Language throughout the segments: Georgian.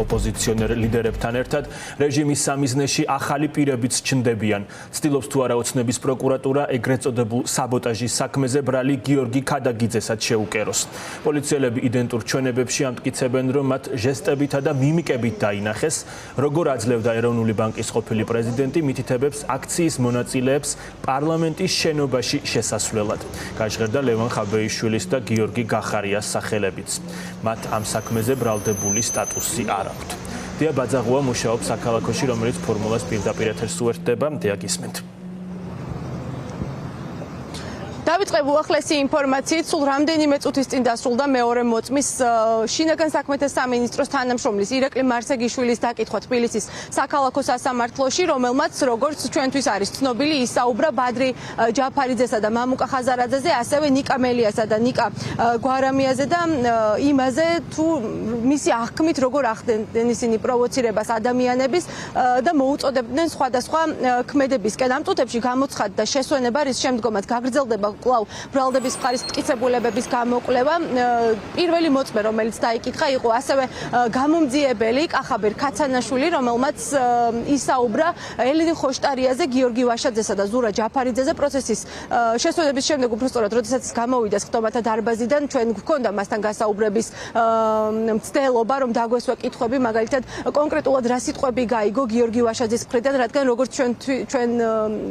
ოპოზიციონერ ლიდერებთან ერთად რეჟიმის სამიზნეში ახალი პირებიც ჩნდებიან. ცდილობს თუ არა ოცნების პროკურატურა ეგრეთ წოდებულ საბოტაჟის საქმეზე ბრალი გიორგი ქადაგიძესაც შეუკეროს. პოლიციელები იდენტურ ჩვენებებში ამტკიცებენ, რომ მათ ჟესტებითა და მიმიკებით დაინახეს, როგორ აძლევდა ეროვნული ბანკის ყოფილი პრეზიდენტი მითითებებს აქციის მონაწილეებს პარლამენტის შენობაში შესასვლელად. გაჟღერდა ლევან ხაბეიშვილის და გიორგი გახარიას სახელებიც. მათ ამ საქმეზე ბრალდებული სტატუსი არ აქვთ. დია ბაძაღუა მუშაობს საქალაქოში, რომელიც ფორმულას პირდაპირ ეთერს უერთდება. დია გისმენთ. დავიწყებ უახლესი ინფორმაციით, სულ რამდენიმე წუთის წინ დასრულდა მეორე მოწმის შინაგან საქმეთა სამინისტროს თანამშრომლის ირაკლი მარსეგიშვილის დაკითხვა თბილისის საქალაქო სასამართლოში, რომელმაც როგორც ჩვენთვის არის ცნობილი, ისაუბრა ბადრი ჯაფარიძესა და მამუკა ხაზარაძეზე, ასევე ნიკა მელიასა და ნიკა გვარამიაზე და იმაზე, თუ მისი აღქმით როგორ ახდენდნენ ისინი პროვოცირებას ადამიანების და მოუწოდებდნენ სხვადასხვა ქმედებისკენ. ამ წუთებში გამოცხადდა შესვენება, რის შემდგომაც გაგრძელდება კვლავ ბრალდების მხარის მტკიცებულებების გამოკვლევა. პირველი მოწმე, რომელიც დაიკითხა, იყო ასევე გამომძიებელი კახაბერ ქაცანაშვილი, რომელმაც ისაუბრა ელინი ხოშტარიაზე, გიორგი ვაშაძესა და ზურა ჯაფარიძეზე პროცესის შესვენების შემდეგ, უბრალოდ როდესაც გამოვიდა სხდომათა დარბაზიდან, ჩვენ გვქონდა მასთან გასაუბრების მცდელობა, რომ დაგვესვა კითხვები, მაგალითად კონკრეტულად რა სიტყვები გაიგო გიორგი ვაშაძის მხრიდან, რადგან როგორც ჩვენ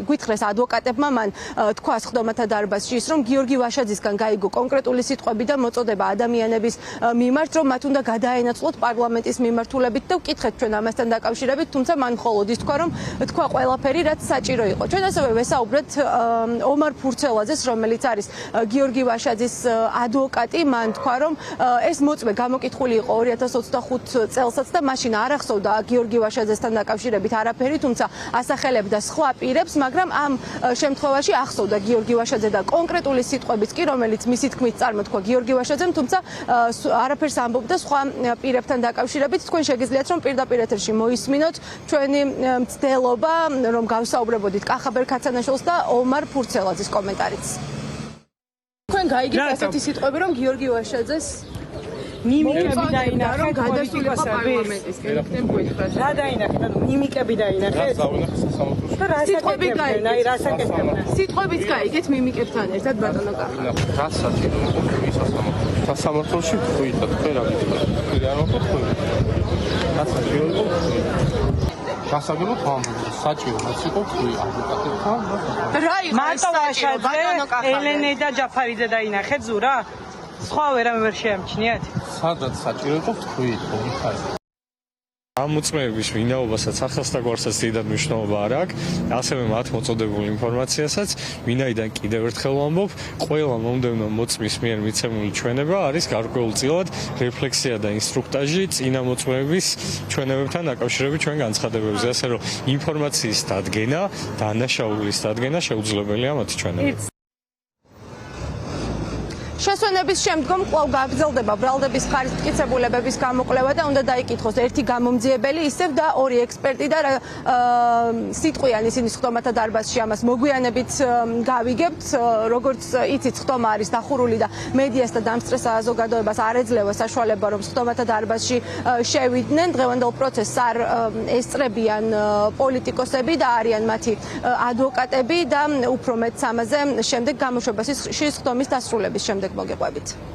გვითხრეს ადვოკატებმა, მან თქვა სხდომათა დარბაზში ის, რომ გიორგი ვაშაძისგან გაიგო კონკრეტული სიტყვები და მოწოდება ადამიანების მიმართ, რომ მათ უნდა გადაენაცვლოთ პარლამენტის მიმართულებით და ვკითხეთ ჩვენ ამასთან დაკავშირებით, თუმცა მან მხოლოდ ის თქვა, რომ თქვა ყველაფერი, რაც საჭირო იყო. ჩვენ ასევე ვესაუბრეთ ომარ ფურცელაძეს, რომელიც არის გიორგი ვაშაძის ადვოკატი, მან თქვა, რომ ეს მოწმე გამოკითხული იყო 2025 წელსაც და მაშინ არ ახსოვდა გიორგი ვაშაძესთან დაკავშირებით არაფერი, თუმცა ასახელებდა სხვა პირებს, მაგრამ ამ შემთხვევაში ახსოვდა გიორგი ვაშაძე და კონკრეტული სიტყვებიც კი, რომელიც მისი თქმით წარმოთქვა გიორგი ვაშაძემ, თუმცა არაფერს ამბობდა სხვა პირებთან დაკავშირებით. თქვენ შეგიძლიათ რომ პირდაპირ ეთერში მოისმინოთ ჩვენი მცდელობა, რომ გავსაუბრებოდით კახაბერ ქაცანაშვილს და ომარ ფურცელაძის კომენტარიც. თქვენ გაიგეთ ასეთი სიტყვები, რომ გიორგი ვაშაძეს მიმიკები დაინახეთ, რომ გადასულიყო პარლამენტისკენ. რა დაინახეთ? მიმიკები დაინახეთ? და რა სიტყვები გაიგეთ? რასაკეთებდა? სიტყვებიც გაიგეთ მიმიკებთან ერთად ბატონო კახა. რა საჭირო იყო სასამართლოში თქვი და თქვენ რა გითხრათ? არ მოხდა. რა საჭირო იყო? გასაგებად ამბობ, საჭირო რაც იყო თქვი ადვოკატებთან. რა იყო მარტო ვაშაძე, ელენე და ჯაფარიძე დაინახეთ ზურა? სხვა ვერ შეამჩნიათ? სადაც საჭირო იყო თქვი, გიხარ. ამ მოწმეების ვინაობასაც ახალს და გვარსაც დიდად მნიშვნელობა არ აქვს, ასევე მათ მოწოდებულ ინფორმაციასაც, ვინაიდან კიდევ ერთხელ ვამბობ, ყველა მომდევნო მოწმის მიერ მიცემული ჩვენება არის გარკვეულწილად რეფლექსია და ინსტრუქტაჟი წინა მოწმეების ჩვენებებთან დაკავშირებით ჩვენ განცხადებებზე, ასე რომ ინფორმაციის დადგენა, დანაშაულის დადგენა შეუძლებელია მათი ჩვენებით. შესვენების შემდგომ კვლავ გაგრძელდება ბრალდების მხარის მტკიცებულებების გამოკვლევა და უნდა დაიკითხოს ერთი გამომძიებელი ისევ და ორი ექსპერტი და სიტყვიან ისინი სხდომათა დარბაზში ამას მოგვიანებით გავიგებთ. როგორც იცით, სხდომა არის დახურული და მედიას და დამსწრე საზოგადოებას არ ეძლევა საშუალება, რომ სხდომათა დარბაზში შევიდნენ. დღევანდელ პროცესს არ ესწრებიან პოლიტიკოსები და არიან მათი ადვოკატები და უფრო მეტს ამაზე შემდეგ გამოშვებას სხდომის დასრულების შემდეგ მოგეყვებით.